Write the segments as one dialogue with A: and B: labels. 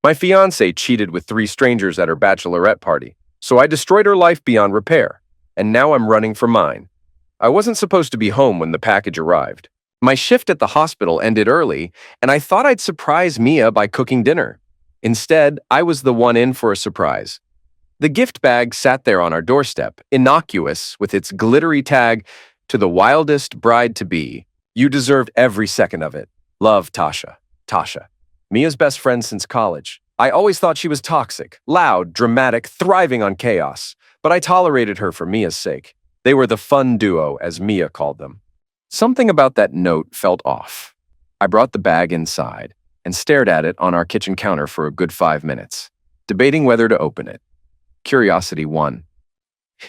A: My fiancée cheated with 3 strangers at her bachelorette party, so I destroyed her life beyond repair, and now I'm running for mine. I wasn't supposed to be home when the package arrived. My shift at the hospital ended early, and I thought I'd surprise Mia by cooking dinner. Instead, I was the one in for a surprise. The gift bag sat there on our doorstep, innocuous, with its glittery tag, "To the wildest bride-to-be. You deserved every second of it. Love, Tasha." Tasha. Mia's best friend since college. I always thought she was toxic, loud, dramatic, thriving on chaos, but I tolerated her for Mia's sake. They were the fun duo, as Mia called them. Something about that note felt off. I brought the bag inside and stared at it on our kitchen counter for a good 5 minutes, debating whether to open it. Curiosity won.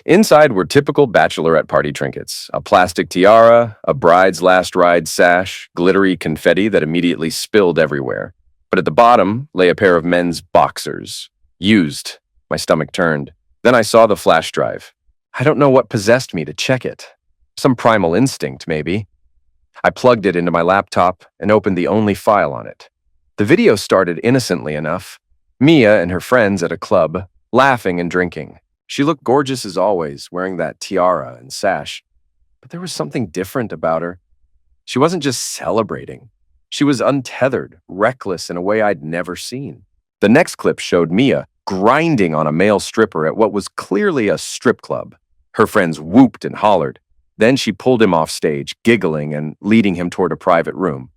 A: Inside were typical bachelorette party trinkets: a plastic tiara, a bride's last ride sash, glittery confetti that immediately spilled everywhere. But at the bottom lay a pair of men's boxers. Used. My stomach turned. Then I saw the flash drive. I don't know what possessed me to check it. Some primal instinct, maybe. I plugged it into my laptop and opened the only file on it. The video started innocently enough. Mia and her friends at a club, laughing and drinking. She looked gorgeous as always, wearing that tiara and sash. But there was something different about her. She wasn't just celebrating. She was untethered, reckless in a way I'd never seen. The next clip showed Mia grinding on a male stripper at what was clearly a strip club. Her friends whooped and hollered. Then she pulled him off stage, giggling and leading him toward a private room.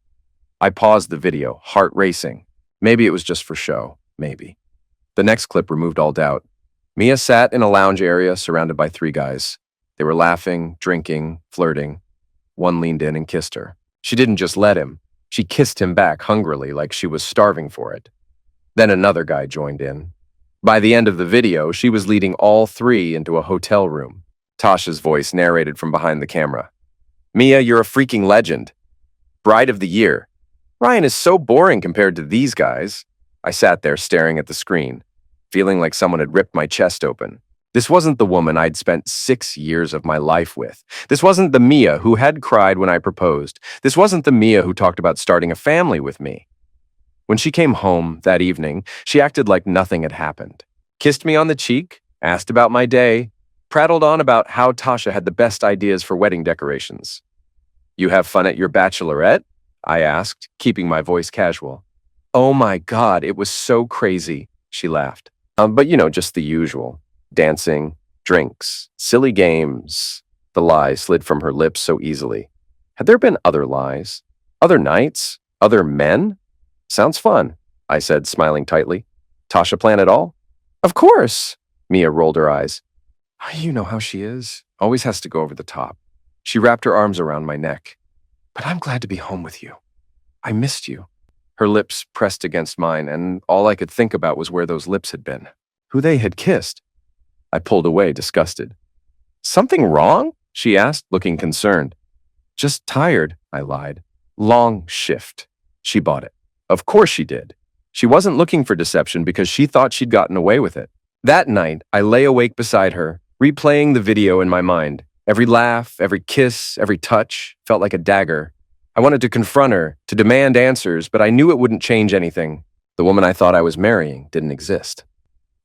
A: I paused the video, heart racing. Maybe it was just for show, maybe. The next clip removed all doubt. Mia sat in a lounge area surrounded by 3 guys. They were laughing, drinking, flirting. One leaned in and kissed her. She didn't just let him. She kissed him back hungrily, like she was starving for it. Then another guy joined in. By the end of the video, she was leading all 3 into a hotel room. Tasha's voice narrated from behind the camera. "Mia, you're a freaking legend. Bride of the year. Ryan is so boring compared to these guys." I sat there staring at the screen, feeling like someone had ripped my chest open. This wasn't the woman I'd spent 6 years of my life with. This wasn't the Mia who had cried when I proposed. This wasn't the Mia who talked about starting a family with me. When she came home that evening, she acted like nothing had happened. Kissed me on the cheek, asked about my day, prattled on about how Tasha had the best ideas for wedding decorations. "You have fun at your bachelorette?" I asked, keeping my voice casual. "Oh my God, it was so crazy," she laughed. But just the usual. Dancing, drinks, silly games. The lie slid from her lips so easily. Had there been other lies? Other nights? Other men? "Sounds fun," I said, smiling tightly. "Tasha plan it all?" "Of course." Mia rolled her eyes. "You know how she is. Always has to go over the top." She wrapped her arms around my neck. "But I'm glad to be home with you. I missed you." Her lips pressed against mine, and all I could think about was where those lips had been. Who they had kissed. I pulled away, disgusted. "Something wrong?" she asked, looking concerned. "Just tired," I lied. "Long shift." She bought it. Of course she did. She wasn't looking for deception because she thought she'd gotten away with it. That night, I lay awake beside her, replaying the video in my mind. Every laugh, every kiss, every touch felt like a dagger. I wanted to confront her, to demand answers, but I knew it wouldn't change anything. The woman I thought I was marrying didn't exist.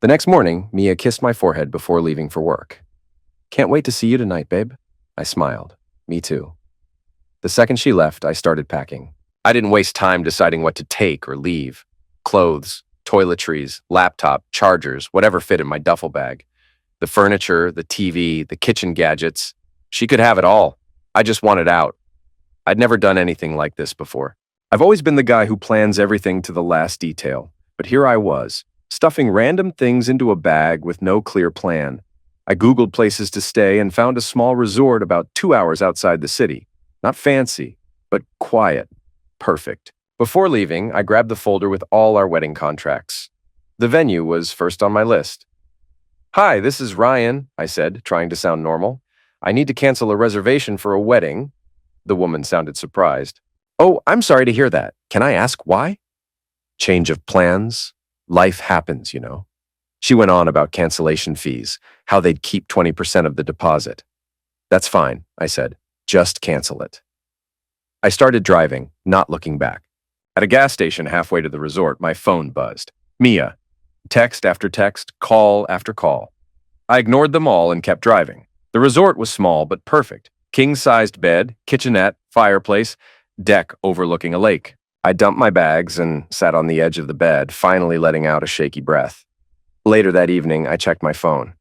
A: The next morning, Mia kissed my forehead before leaving for work. "Can't wait to see you tonight, babe." I smiled. Me too. The second she left, I started packing. I didn't waste time deciding what to take or leave. Clothes, toiletries, laptop, chargers, whatever fit in my duffel bag. The furniture, the TV, the kitchen gadgets. She could have it all. I just wanted out. I'd never done anything like this before. I've always been the guy who plans everything to the last detail. But here I was, stuffing random things into a bag with no clear plan. I Googled places to stay and found a small resort about 2 hours outside the city. Not fancy, but quiet. Perfect. Before leaving, I grabbed the folder with all our wedding contracts. The venue was first on my list. "Hi, this is Ryan," I said, trying to sound normal. "I need to cancel a reservation for a wedding." The woman sounded surprised. "Oh, I'm sorry to hear that. Can I ask why?" "Change of plans. Life happens, you know." She went on about cancellation fees, how they'd keep 20% of the deposit. "That's fine," I said. "Just cancel it." I started driving, not looking back. At a gas station halfway to the resort, my phone buzzed. Mia. Text after text, call after call. I ignored them all and kept driving. The resort was small but perfect. King-sized bed, kitchenette, fireplace, deck overlooking a lake. I dumped my bags and sat on the edge of the bed, finally letting out a shaky breath. Later that evening, I checked my phone.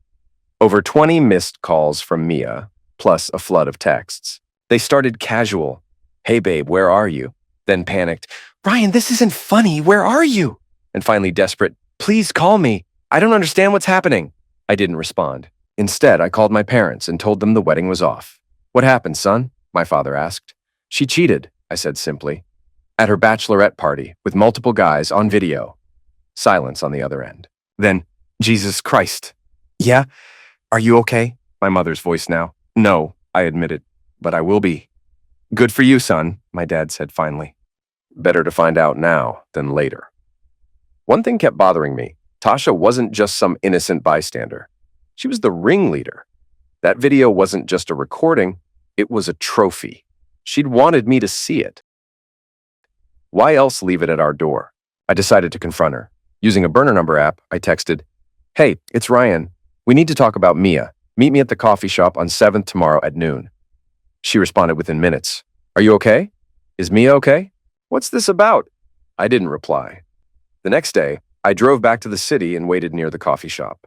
A: Over 20 missed calls from Mia, plus a flood of texts. They started casual. "Hey babe, where are you?" Then panicked. "Ryan, this isn't funny. Where are you?" And finally desperate. "Please call me. I don't understand what's happening." I didn't respond. Instead, I called my parents and told them the wedding was off. "What happened, son?" my father asked. "She cheated," I said simply. "At her bachelorette party, with multiple guys on video." Silence on the other end. Then, "Jesus Christ." "Yeah? Are you okay?" my mother's voice now. "No," I admitted, "but I will be." "Good for you, son," my dad said finally. Better to find out now than later. One thing kept bothering me. Tasha wasn't just some innocent bystander. She was the ringleader. That video wasn't just a recording, it was a trophy. She'd wanted me to see it. Why else leave it at our door? I decided to confront her. Using a burner number app, I texted, "Hey, it's Ryan. We need to talk about Mia. Meet me at the coffee shop on 7th tomorrow at noon." She responded within minutes. "Are you okay? Is Mia okay? What's this about?" I didn't reply. The next day, I drove back to the city and waited near the coffee shop.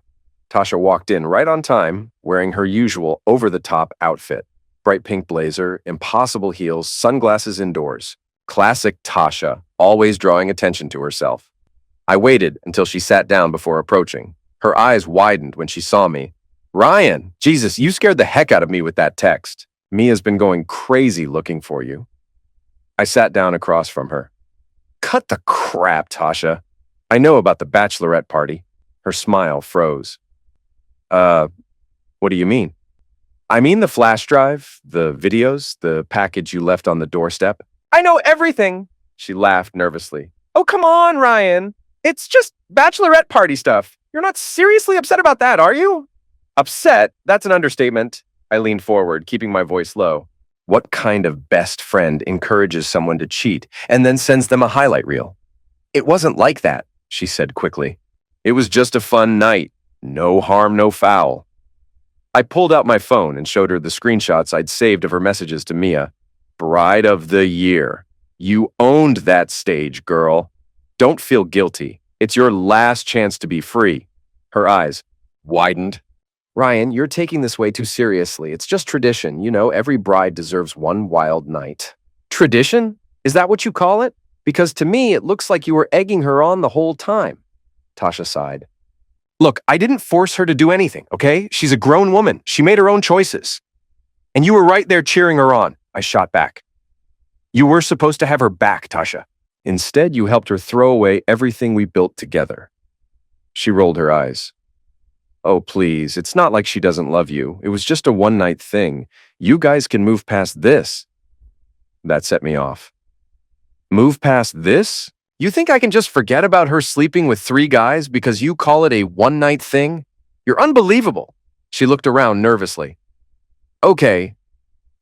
A: Tasha walked in right on time, wearing her usual over-the-top outfit. Bright pink blazer, impossible heels, sunglasses indoors. Classic Tasha, always drawing attention to herself. I waited until she sat down before approaching. Her eyes widened when she saw me. "Ryan, Jesus, you scared the heck out of me with that text. Mia's been going crazy looking for you." I sat down across from her. "Cut the crap, Tasha. I know about the bachelorette party." Her smile froze. What do you mean?" "I mean the flash drive, the videos, the package you left on the doorstep." "I know everything," she laughed nervously. "Oh, come on, Ryan. It's just bachelorette party stuff. You're not seriously upset about that, are you?" "Upset? That's an understatement." I leaned forward, keeping my voice low. What kind of best friend encourages someone to cheat and then sends them a highlight reel? "It wasn't like that," she said quickly. "It was just a fun night. No harm, no foul." I pulled out my phone and showed her the screenshots I'd saved of her messages to Mia. "Bride of the year. You owned that stage, girl. Don't feel guilty. It's your last chance to be free." Her eyes widened. "Ryan, you're taking this way too seriously. It's just tradition. You know, every bride deserves one wild night." "Tradition? Is that what you call it? Because to me, it looks like you were egging her on the whole time." Tasha sighed. "Look, I didn't force her to do anything, okay? She's a grown woman. She made her own choices. And you were right there cheering her on," I shot back. "You were supposed to have her back, Tasha. Instead, you helped her throw away everything we built together." She rolled her eyes. "Oh, please, it's not like she doesn't love you. It was just a one-night thing. You guys can move past this." That set me off. "Move past this? You think I can just forget about her sleeping with 3 guys because you call it a one-night thing? You're unbelievable." She looked around nervously. "Okay,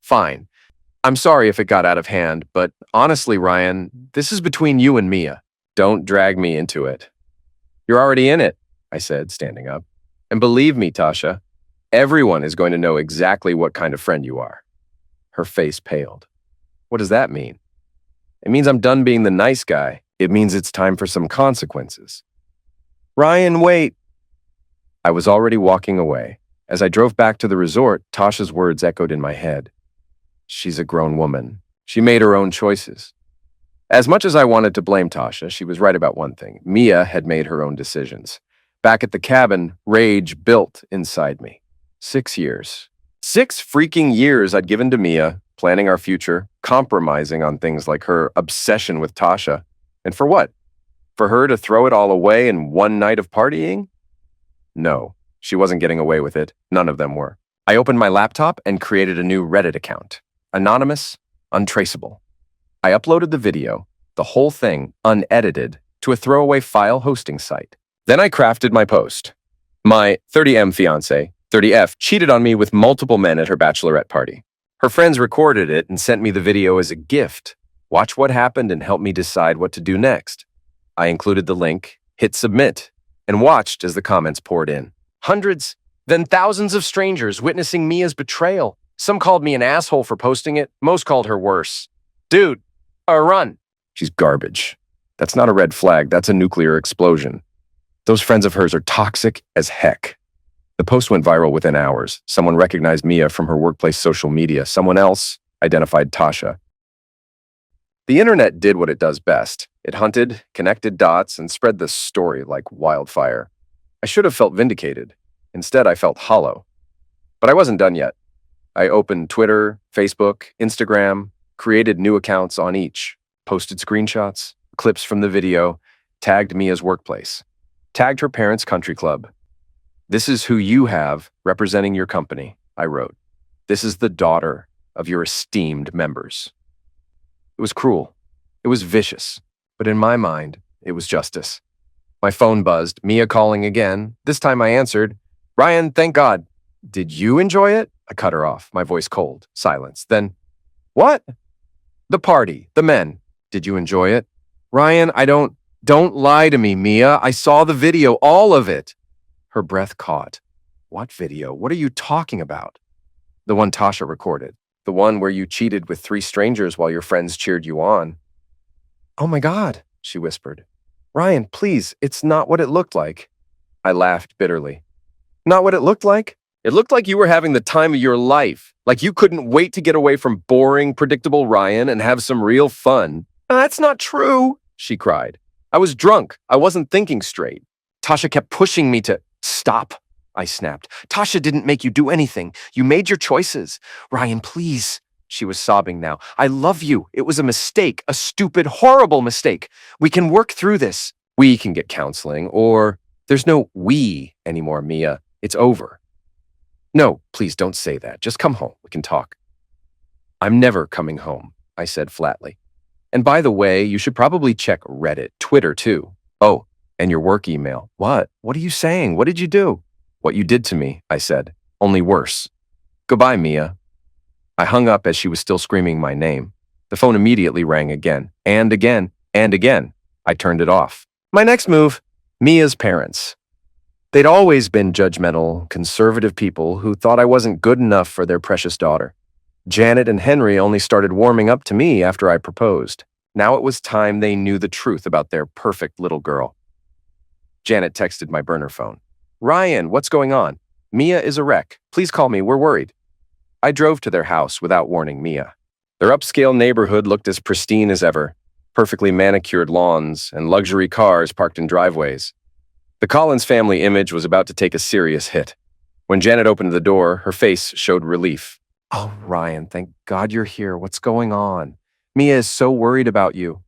A: fine. I'm sorry if it got out of hand, but honestly, Ryan, this is between you and Mia. Don't drag me into it." "You're already in it," I said, standing up. "And believe me, Tasha, everyone is going to know exactly what kind of friend you are." Her face paled. "What does that mean?" "It means I'm done being the nice guy. It means it's time for some consequences." "Ryan, wait." I was already walking away. As I drove back to the resort, Tasha's words echoed in my head. She's a grown woman. She made her own choices. As much as I wanted to blame Tasha, she was right about one thing. Mia had made her own decisions. Back at the cabin, rage built inside me. 6 years. 6 freaking years I'd given to Mia, planning our future, compromising on things like her obsession with Tasha. And for what? For her to throw it all away in one night of partying? No, she wasn't getting away with it. None of them were. I opened my laptop and created a new Reddit account. Anonymous, untraceable. I uploaded the video, the whole thing, unedited, to a throwaway file hosting site. Then I crafted my post. My 30M fiancé, 30F, cheated on me with multiple men at her bachelorette party. Her friends recorded it and sent me the video as a gift. Watch what happened and help me decide what to do next. I included the link, hit submit, and watched as the comments poured in. Hundreds, then thousands of strangers witnessing Mia's betrayal. Some called me an asshole for posting it. Most called her worse. Dude, run. She's garbage. That's not a red flag. That's a nuclear explosion. Those friends of hers are toxic as heck. The post went viral within hours. Someone recognized Mia from her workplace social media. Someone else identified Tasha. The internet did what it does best. It hunted, connected dots, and spread the story like wildfire. I should have felt vindicated. Instead, I felt hollow. But I wasn't done yet. I opened Twitter, Facebook, Instagram, created new accounts on each, posted screenshots, clips from the video, tagged Mia's workplace, tagged her parents' country club. This is who you have representing your company, I wrote. This is the daughter of your esteemed members. It was cruel. It was vicious. But in my mind, it was justice. My phone buzzed, Mia calling again. This time I answered, Ryan, thank God. Did you enjoy it? I cut her off, my voice cold, silence. Then, what? The party, the men. Did you enjoy it? Ryan, don't lie to me, Mia. I saw the video, all of it. Her breath caught. What video? What are you talking about? The one Tasha recorded. The one where you cheated with 3 strangers while your friends cheered you on. Oh my God, she whispered. Ryan, please, it's not what it looked like. I laughed bitterly. Not what it looked like? It looked like you were having the time of your life, like you couldn't wait to get away from boring, predictable Ryan and have some real fun. That's not true, she cried. I was drunk. I wasn't thinking straight. Tasha kept pushing me to stop, I snapped. Tasha didn't make you do anything. You made your choices. Ryan, please. She was sobbing now. I love you. It was a mistake, a stupid, horrible mistake. We can work through this. We can get counseling, or there's no we anymore, Mia. It's over. No, please don't say that. Just come home. We can talk. I'm never coming home, I said flatly. And by the way, you should probably check Reddit, Twitter too. Oh, and your work email. What? What are you saying? What did you do? What you did to me, I said. Only worse. Goodbye, Mia. I hung up as she was still screaming my name. The phone immediately rang again, and again, and again. I turned it off. My next move, Mia's parents. They'd always been judgmental, conservative people who thought I wasn't good enough for their precious daughter. Janet and Henry only started warming up to me after I proposed. Now it was time they knew the truth about their perfect little girl. Janet texted my burner phone. Ryan, what's going on? Mia is a wreck. Please call me. We're worried. I drove to their house without warning Mia. Their upscale neighborhood looked as pristine as ever. Perfectly manicured lawns and luxury cars parked in driveways. The Collins family image was about to take a serious hit. When Janet opened the door, her face showed relief. Oh, Ryan, thank God you're here. What's going on? Mia is so worried about you.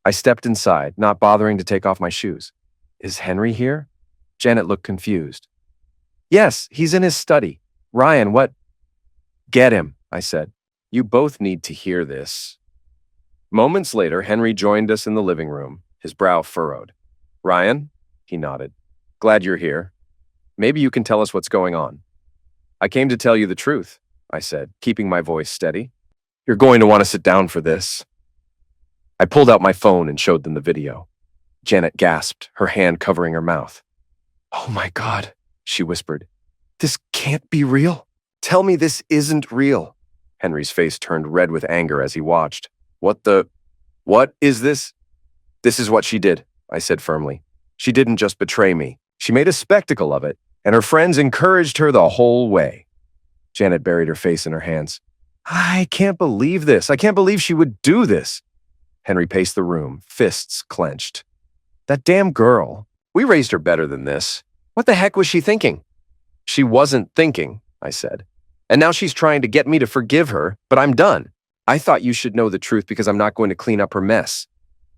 A: I stepped inside, not bothering to take off my shoes. Is Henry here? Janet looked confused. Yes, he's in his study. Ryan, what? Get him, I said. You both need to hear this. Moments later, Henry joined us in the living room, his brow furrowed. Ryan? He nodded. Glad you're here. Maybe you can tell us what's going on. I came to tell you the truth, I said, keeping my voice steady. You're going to want to sit down for this. I pulled out my phone and showed them the video. Janet gasped, her hand covering her mouth. Oh my God, she whispered. This can't be real. Tell me this isn't real. Henry's face turned red with anger as he watched. What is this? This is what she did, I said firmly. She didn't just betray me. She made a spectacle of it, and her friends encouraged her the whole way. Janet buried her face in her hands. I can't believe this. I can't believe she would do this. Henry paced the room, fists clenched. That damn girl. We raised her better than this. What the heck was she thinking? She wasn't thinking, I said. And now she's trying to get me to forgive her, but I'm done. I thought you should know the truth because I'm not going to clean up her mess.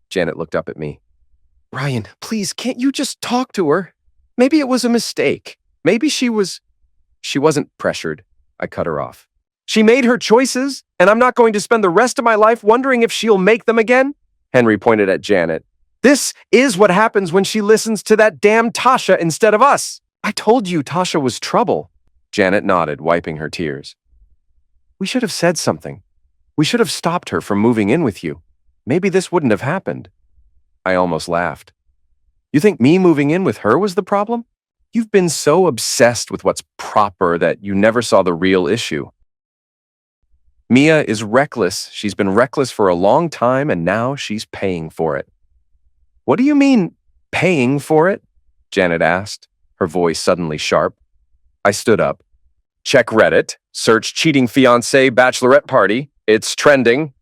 A: Janet looked up at me. Ryan, please, can't you just talk to her? Maybe it was a mistake. Maybe she wasn't pressured. I cut her off. She made her choices, and I'm not going to spend the rest of my life wondering if she'll make them again? Henry pointed at Janet. This is what happens when she listens to that damn Tasha instead of us. I told you Tasha was trouble. Janet nodded, wiping her tears. We should have said something. We should have stopped her from moving in with you. Maybe this wouldn't have happened. I almost laughed. You think me moving in with her was the problem? You've been so obsessed with what's proper that you never saw the real issue. Mia is reckless. She's been reckless for a long time, and now she's paying for it. What do you mean, paying for it? Janet asked, her voice suddenly sharp. I stood up. Check Reddit. Search cheating fiancé bachelorette party. It's trending.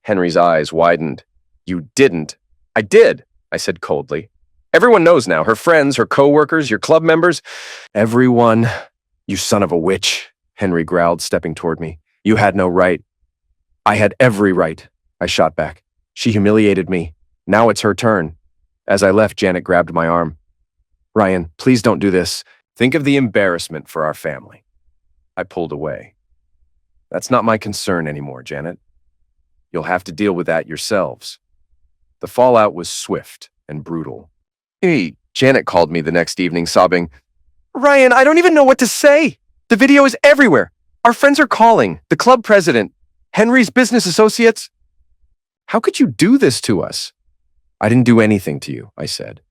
A: Henry's eyes widened. You didn't. I did, I said coldly. Everyone knows now. Her friends, her co-workers, your club members. Everyone. You son of a witch, Henry growled, stepping toward me. You had no right. I had every right, I shot back. She humiliated me. Now it's her turn. As I left, Janet grabbed my arm. Ryan, please don't do this. Think of the embarrassment for our family. I pulled away. That's not my concern anymore, Janet. You'll have to deal with that yourselves. The fallout was swift and brutal. Hey, Janet called me the next evening, sobbing, Ryan, I don't even know what to say. The video is everywhere. Our friends are calling, the club president, Henry's business associates. How could you do this to us? I didn't do anything to you, I said.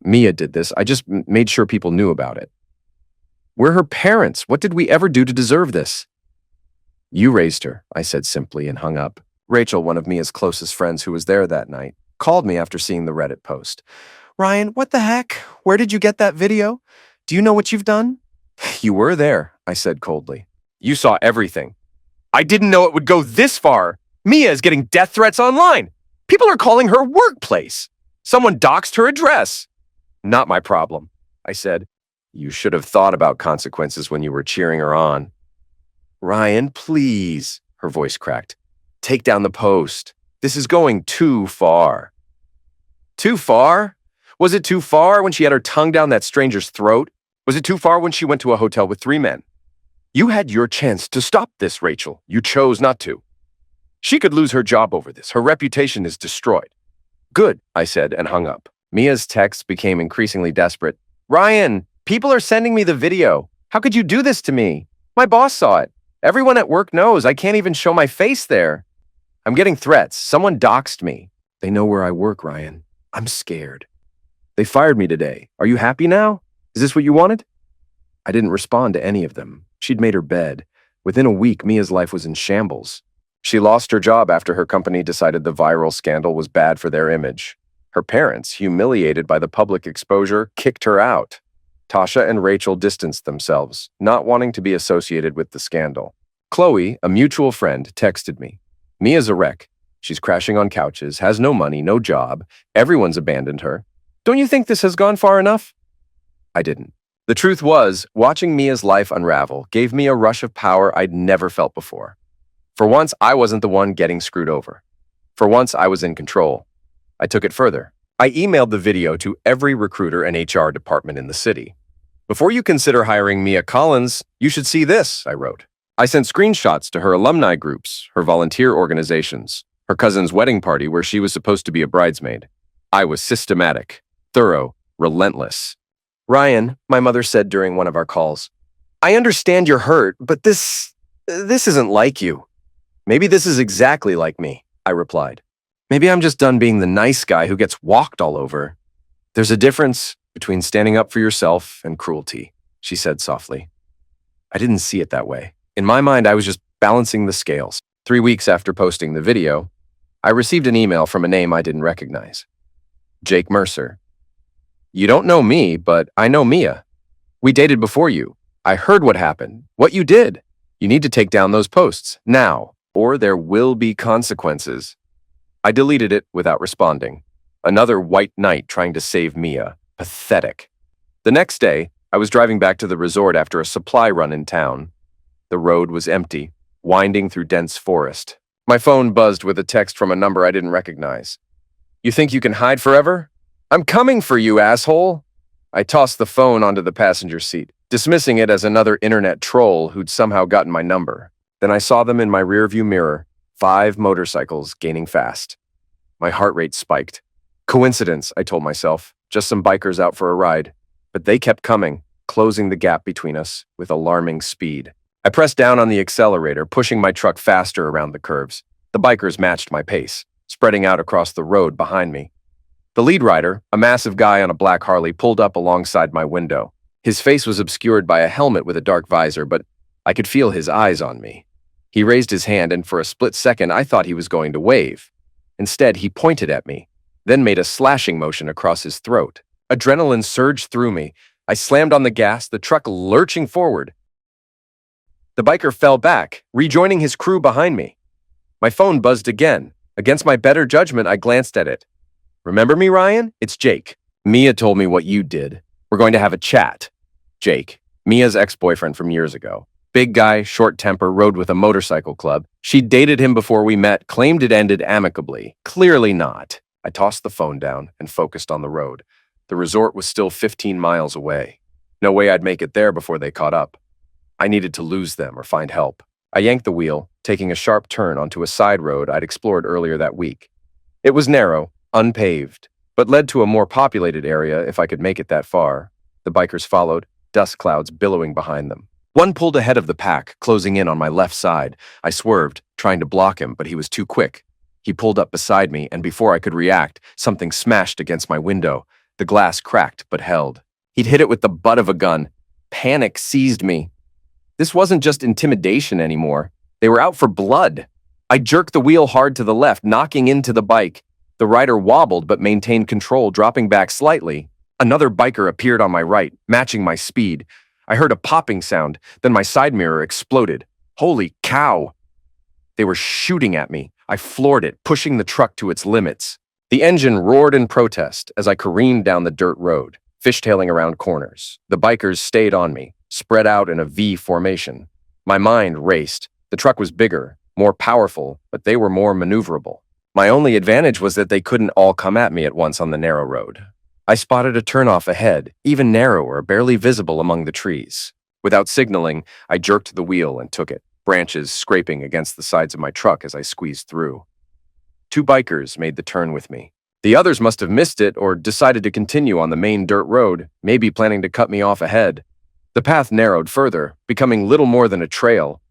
A: Mia did this. I just made sure people knew about it. We're her parents. What did we ever do to deserve this? You raised her, I said simply and hung up. Rachel, one of Mia's closest friends who was there that night, called me after seeing the Reddit post. Ryan, what the heck? Where did you get that video? Do you know what you've done? You were there, I said coldly. You saw everything. I didn't know it would go this far. Mia is getting death threats online. People are calling her workplace. Someone doxed her address. Not my problem, I said. You should have thought about consequences when you were cheering her on. Ryan, please, her voice cracked. Take down the post. This is going too far. Too far? Was it too far when she had her tongue down that stranger's throat? Was it too far when she went to a hotel with 3 men? You had your chance to stop this, Rachel. You chose not to. She could lose her job over this. Her reputation is destroyed. Good, I said and hung up. Mia's texts became increasingly desperate. Ryan, people are sending me the video. How could you do this to me? My boss saw it. Everyone at work knows. I can't even show my face there. I'm getting threats. Someone doxed me. They know where I work, Ryan. I'm scared. They fired me today. Are you happy now? Is this what you wanted? I didn't respond to any of them. She'd made her bed. Within a week, Mia's life was in shambles. She lost her job after her company decided the viral scandal was bad for their image. Her parents, humiliated by the public exposure, kicked her out. Tasha and Rachel distanced themselves, not wanting to be associated with the scandal. Chloe, a mutual friend, texted me. Mia's a wreck. She's crashing on couches, has no money, no job. Everyone's abandoned her. Don't you think this has gone far enough? I didn't. The truth was, watching Mia's life unravel gave me a rush of power I'd never felt before. For once, I wasn't the one getting screwed over. For once, I was in control. I took it further. I emailed the video to every recruiter and HR department in the city. Before you consider hiring Mia Collins, you should see this, I wrote. I sent screenshots to her alumni groups, her volunteer organizations, her cousin's wedding party where she was supposed to be a bridesmaid. I was systematic, thorough, relentless. Ryan, my mother said during one of our calls, I understand you're hurt, but this isn't like you. Maybe this is exactly like me, I replied. Maybe I'm just done being the nice guy who gets walked all over. There's a difference between standing up for yourself and cruelty, she said softly. I didn't see it that way. In my mind, I was just balancing the scales. 3 weeks after posting the video, I received an email from a name I didn't recognize. Jake Mercer. You don't know me, but I know Mia. We dated before you. I heard what happened, what you did. You need to take down those posts, now, or there will be consequences. I deleted it without responding. Another white knight trying to save Mia. Pathetic. The next day, I was driving back to the resort after a supply run in town. The road was empty, winding through dense forest. My phone buzzed with a text from a number I didn't recognize. You think you can hide forever? I'm coming for you, asshole. I tossed the phone onto the passenger seat, dismissing it as another internet troll who'd somehow gotten my number. Then I saw them in my rearview mirror, 5 motorcycles gaining fast. My heart rate spiked. Coincidence, I told myself, just some bikers out for a ride. But they kept coming, closing the gap between us with alarming speed. I pressed down on the accelerator, pushing my truck faster around the curves. The bikers matched my pace, spreading out across the road behind me. The lead rider, a massive guy on a black Harley, pulled up alongside my window. His face was obscured by a helmet with a dark visor, but I could feel his eyes on me. He raised his hand, and for a split second, I thought he was going to wave. Instead, he pointed at me, then made a slashing motion across his throat. Adrenaline surged through me. I slammed on the gas, the truck lurching forward. The biker fell back, rejoining his crew behind me. My phone buzzed again. Against my better judgment, I glanced at it. "Remember me, Ryan? It's Jake. Mia told me what you did. We're going to have a chat." Jake, Mia's ex-boyfriend from years ago. Big guy, short temper, rode with a motorcycle club. She'd dated him before we met, claimed it ended amicably. Clearly not. I tossed the phone down and focused on the road. The resort was still 15 miles away. No way I'd make it there before they caught up. I needed to lose them or find help. I yanked the wheel, taking a sharp turn onto a side road I'd explored earlier that week. It was narrow, unpaved, but led to a more populated area if I could make it that far. The bikers followed, dust clouds billowing behind them. One pulled ahead of the pack, closing in on my left side. I swerved, trying to block him, but he was too quick. He pulled up beside me, and before I could react, something smashed against my window. The glass cracked, but held. He'd hit it with the butt of a gun. Panic seized me. This wasn't just intimidation anymore. They were out for blood. I jerked the wheel hard to the left, knocking into the bike. The rider wobbled but maintained control, dropping back slightly. Another biker appeared on my right, matching my speed. I heard a popping sound, then my side mirror exploded. Holy cow! They were shooting at me. I floored it, pushing the truck to its limits. The engine roared in protest as I careened down the dirt road, fishtailing around corners. The bikers stayed on me, spread out in a V formation. My mind raced. The truck was bigger, more powerful, but they were more maneuverable. My only advantage was that they couldn't all come at me at once on the narrow road. I spotted a turnoff ahead, even narrower, barely visible among the trees. Without signaling, I jerked the wheel and took it, branches scraping against the sides of my truck as I squeezed through. 2 bikers made the turn with me. The others must have missed it or decided to continue on the main dirt road, maybe planning to cut me off ahead. The path narrowed further, becoming little more than a trail.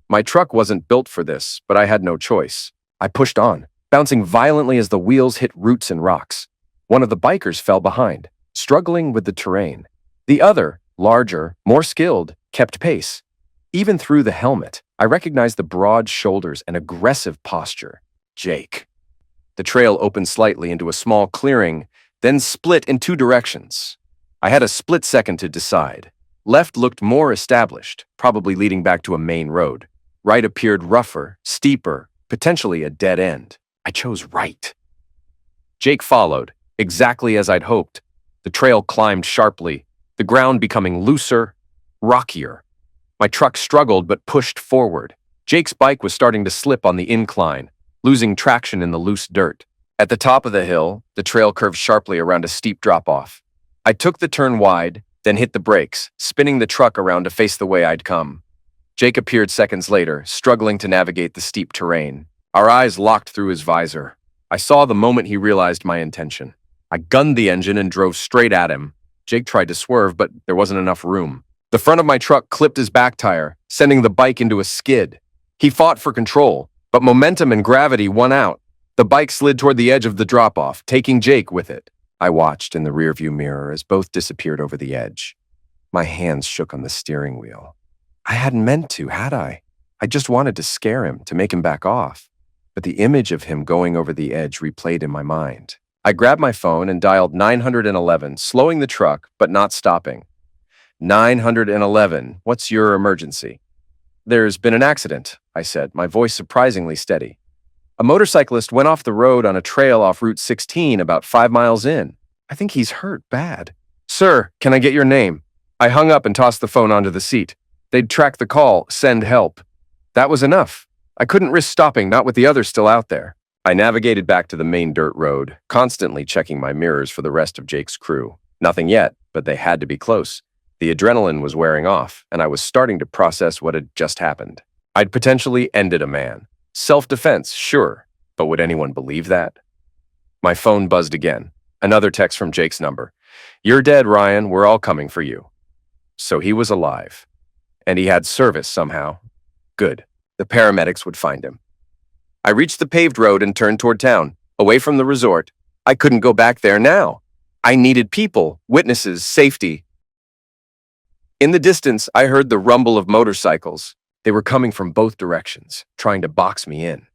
A: My truck wasn't built for this, but I had no choice. I pushed on, bouncing violently as the wheels hit roots and rocks. One of the bikers fell behind, struggling with the terrain. The other, larger, more skilled, kept pace. Even through the helmet, I recognized the broad shoulders and aggressive posture. Jake. The trail opened slightly into a small clearing, then split in 2 directions. I had a split second to decide. Left looked more established, probably leading back to a main road. Right appeared rougher, steeper, potentially a dead end. I chose right. Jake followed, exactly as I'd hoped. The trail climbed sharply, the ground becoming looser, rockier. My truck struggled but pushed forward. Jake's bike was starting to slip on the incline, losing traction in the loose dirt. At the top of the hill, the trail curved sharply around a steep drop-off. I took the turn wide, then hit the brakes, spinning the truck around to face the way I'd come. Jake appeared seconds later, struggling to navigate the steep terrain. Our eyes locked through his visor. I saw the moment he realized my intention. I gunned the engine and drove straight at him. Jake tried to swerve, but there wasn't enough room. The front of my truck clipped his back tire, sending the bike into a skid. He fought for control, but momentum and gravity won out. The bike slid toward the edge of the drop-off, taking Jake with it. I watched in the rearview mirror as both disappeared over the edge. My hands shook on the steering wheel. I hadn't meant to, had I? I just wanted to scare him, to make him back off. But the image of him going over the edge replayed in my mind. I grabbed my phone and dialed 911, slowing the truck, but not stopping. 911, what's your emergency? There's been an accident, I said, my voice surprisingly steady. A motorcyclist went off the road on a trail off Route 16 about 5 miles in. I think he's hurt bad. Sir, can I get your name? I hung up and tossed the phone onto the seat. They'd track the call, send help. That was enough. I couldn't risk stopping, not with the others still out there. I navigated back to the main dirt road, constantly checking my mirrors for the rest of Jake's crew. Nothing yet, but they had to be close. The adrenaline was wearing off, and I was starting to process what had just happened. I'd potentially ended a man. Self-defense, sure, but would anyone believe that? My phone buzzed again. Another text from Jake's number. You're dead, Ryan. We're all coming for you. So he was alive. And he had service somehow. Good. The paramedics would find him. I reached the paved road and turned toward town, away from the resort. I couldn't go back there now. I needed people, witnesses, safety. In the distance, I heard the rumble of motorcycles. They were coming from both directions, trying to box me in.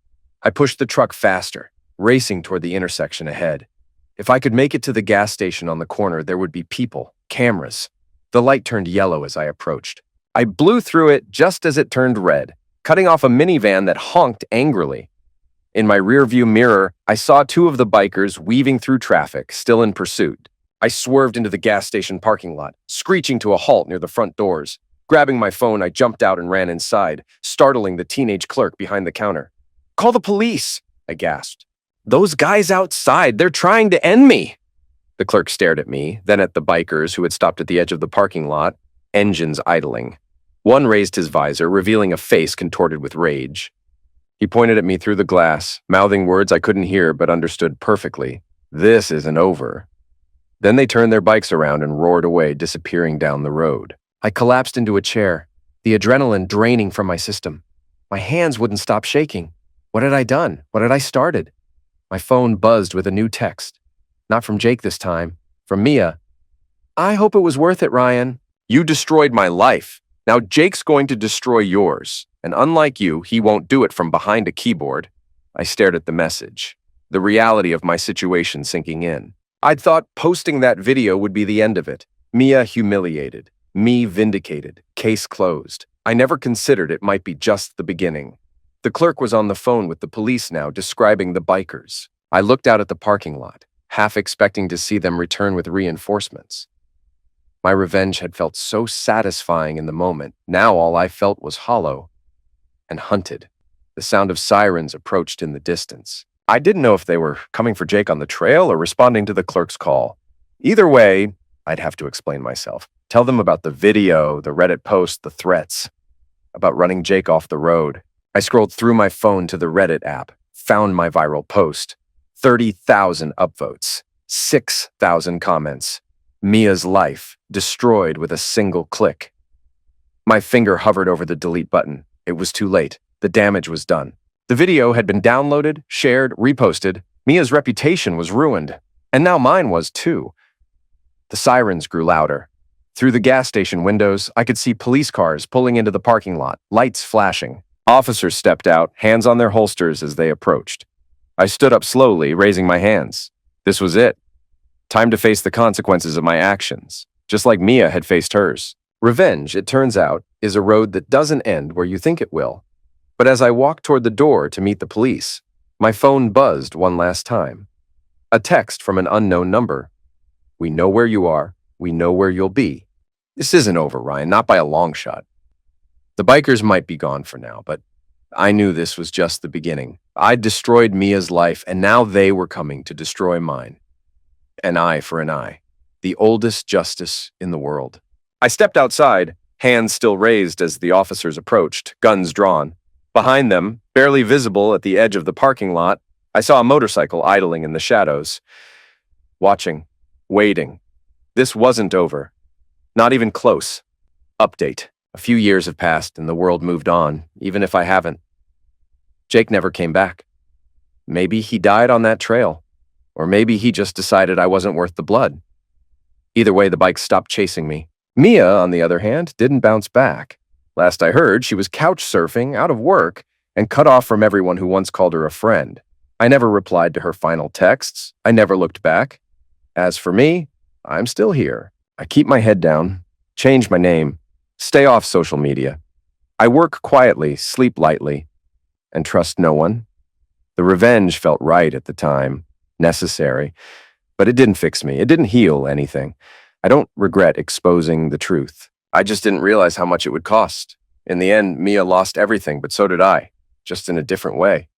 A: I pushed the truck faster, racing toward the intersection ahead. If I could make it to the gas station on the corner, there would be people, cameras. The light turned yellow as I approached. I blew through it just as it turned red, cutting off a minivan that honked angrily. In my rearview mirror, I saw two of the bikers weaving through traffic, still in pursuit. I swerved into the gas station parking lot, screeching to a halt near the front doors. Grabbing my phone, I jumped out and ran inside, startling the teenage clerk behind the counter. "Call the police!" I gasped. "Those guys outside, they're trying to end me!" The clerk stared at me, then at the bikers who had stopped at the edge of the parking lot, engines idling. One raised his visor, revealing a face contorted with rage. He pointed at me through the glass, mouthing words I couldn't hear but understood perfectly. "This isn't over." Then they turned their bikes around and roared away, disappearing down the road. I collapsed into a chair, the adrenaline draining from my system. My hands wouldn't stop shaking. What had I done? What had I started? My phone buzzed with a new text. Not from Jake this time, from Mia. "I hope it was worth it, Ryan. You destroyed my life. Now Jake's going to destroy yours. And unlike you, he won't do it from behind a keyboard." I stared at the message, the reality of my situation sinking in. I'd thought posting that video would be the end of it. Mia humiliated, me vindicated, case closed. I never considered it might be just the beginning. The clerk was on the phone with the police now, describing the bikers. I looked out at the parking lot, half expecting to see them return with reinforcements. My revenge had felt so satisfying in the moment. Now all I felt was hollow and hunted. The sound of sirens approached in the distance. I didn't know if they were coming for Jake on the trail or responding to the clerk's call. Either way, I'd have to explain myself. Tell them about the video, the Reddit post, the threats, about running Jake off the road. I scrolled through my phone to the Reddit app, found my viral post. 30,000 upvotes, 6,000 comments. Mia's life destroyed with a single click. My finger hovered over the delete button. It was too late. The damage was done. The video had been downloaded, shared, reposted. Mia's reputation was ruined. And now mine was too. The sirens grew louder. Through the gas station windows, I could see police cars pulling into the parking lot, lights flashing. Officers stepped out, hands on their holsters as they approached. I stood up slowly, raising my hands. This was it. Time to face the consequences of my actions, just like Mia had faced hers. Revenge, it turns out, is a road that doesn't end where you think it will. But as I walked toward the door to meet the police, my phone buzzed one last time. A text from an unknown number. "We know where you are. We know where you'll be." This isn't over, Ryan, not by a long shot. The bikers might be gone for now, but I knew this was just the beginning. I'd destroyed Mia's life, and now they were coming to destroy mine. An eye for an eye. The oldest justice in the world. I stepped outside, hands still raised as the officers approached, guns drawn. Behind them, barely visible at the edge of the parking lot, I saw a motorcycle idling in the shadows. Watching. Waiting. This wasn't over. Not even close. Update. A few years have passed and the world moved on, even if I haven't. Jake never came back. Maybe he died on that trail. Or maybe he just decided I wasn't worth the blood. Either way, the bike stopped chasing me. Mia, on the other hand, didn't bounce back. Last I heard, she was couch surfing, out of work, and cut off from everyone who once called her a friend. I never replied to her final texts. I never looked back. As for me, I'm still here. I keep my head down, change my name, stay off social media. I work quietly, sleep lightly, and trust no one. The revenge felt right at the time, necessary, but it didn't fix me. It didn't heal anything. I don't regret exposing the truth. I just didn't realize how much it would cost. In the end, Mia lost everything, but so did I, just in a different way.